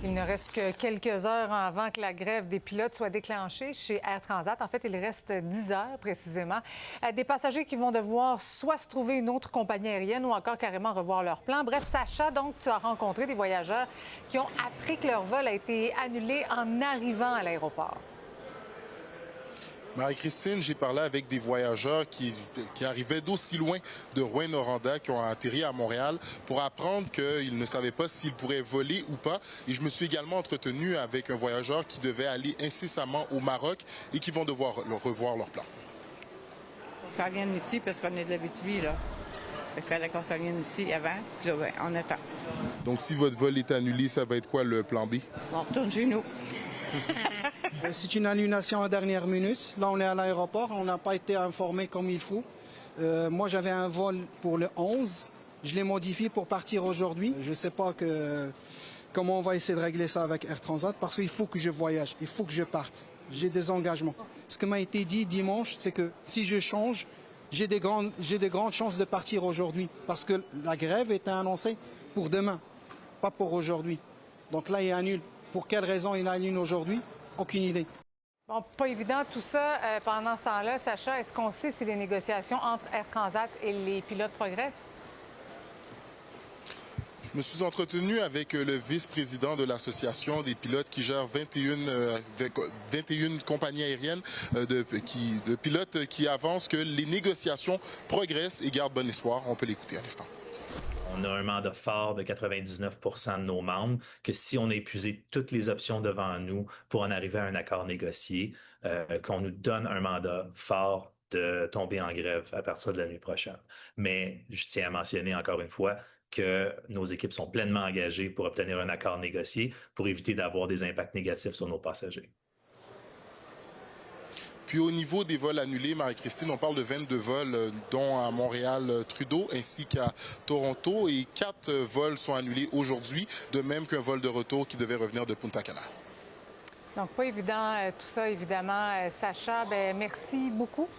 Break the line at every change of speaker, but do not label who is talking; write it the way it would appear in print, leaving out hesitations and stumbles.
Il ne reste que quelques heures avant que la grève des pilotes soit déclenchée chez Air Transat. En fait, il reste 10 heures précisément. Des passagers qui vont devoir soit se trouver une autre compagnie aérienne ou encore carrément revoir leur plan. Bref, Sacha, donc, tu as rencontré des voyageurs qui ont appris que leur vol a été annulé en arrivant à l'aéroport.
Marie-Christine, j'ai parlé avec des voyageurs qui arrivaient d'aussi loin de Rouyn-Noranda, qui ont atterri à Montréal pour apprendre qu'ils ne savaient pas s'ils pourraient voler ou pas. Et je me suis également entretenu avec un voyageur qui devait aller incessamment au Maroc et qui vont devoir revoir leur plan.
On s'en vient ici parce qu'on est de l'Abitibi, là. Il fallait qu'on s'en vienne ici avant, puis là, on attend.
Donc, si votre vol est annulé, ça va être quoi le plan B?
On retourne chez nous.
C'est une annulation à dernière minute. Là, on est à l'aéroport. On n'a pas été informé comme il faut. Moi, j'avais un vol pour le 11. Je l'ai modifié pour partir aujourd'hui. Je ne sais pas comment on va essayer de régler ça avec Air Transat parce qu'il faut que je voyage. Il faut que je parte. J'ai des engagements. Ce qui m'a été dit dimanche, c'est que si je change, j'ai des grandes chances de partir aujourd'hui parce que la grève était annoncée pour demain, pas pour aujourd'hui. Donc là, il annule. Pour quelle raison il annule aujourd'hui? Aucune idée.
Bon, pas évident tout ça. Pendant ce temps-là, Sacha, est-ce qu'on sait si les négociations entre Air Transat et les pilotes progressent?
Je me suis entretenu avec le vice-président de l'association des pilotes qui gère 21 compagnies aériennes de pilotes qui avancent que les négociations progressent et gardent bon espoir. On peut l'écouter à l'instant.
On a un mandat fort de 99 % de nos membres, que si on a épuisé toutes les options devant nous pour en arriver à un accord négocié, qu'on nous donne un mandat fort de tomber en grève à partir de la nuit prochaine. Mais je tiens à mentionner encore une fois que nos équipes sont pleinement engagées pour obtenir un accord négocié pour éviter d'avoir des impacts négatifs sur nos passagers.
Puis au niveau des vols annulés, Marie-Christine, on parle de 22 vols, dont à Montréal-Trudeau ainsi qu'à Toronto. Et 4 vols sont annulés aujourd'hui, de même qu'un vol de retour qui devait revenir de Punta Cana.
Donc, pas évident tout ça, évidemment. Sacha, merci beaucoup.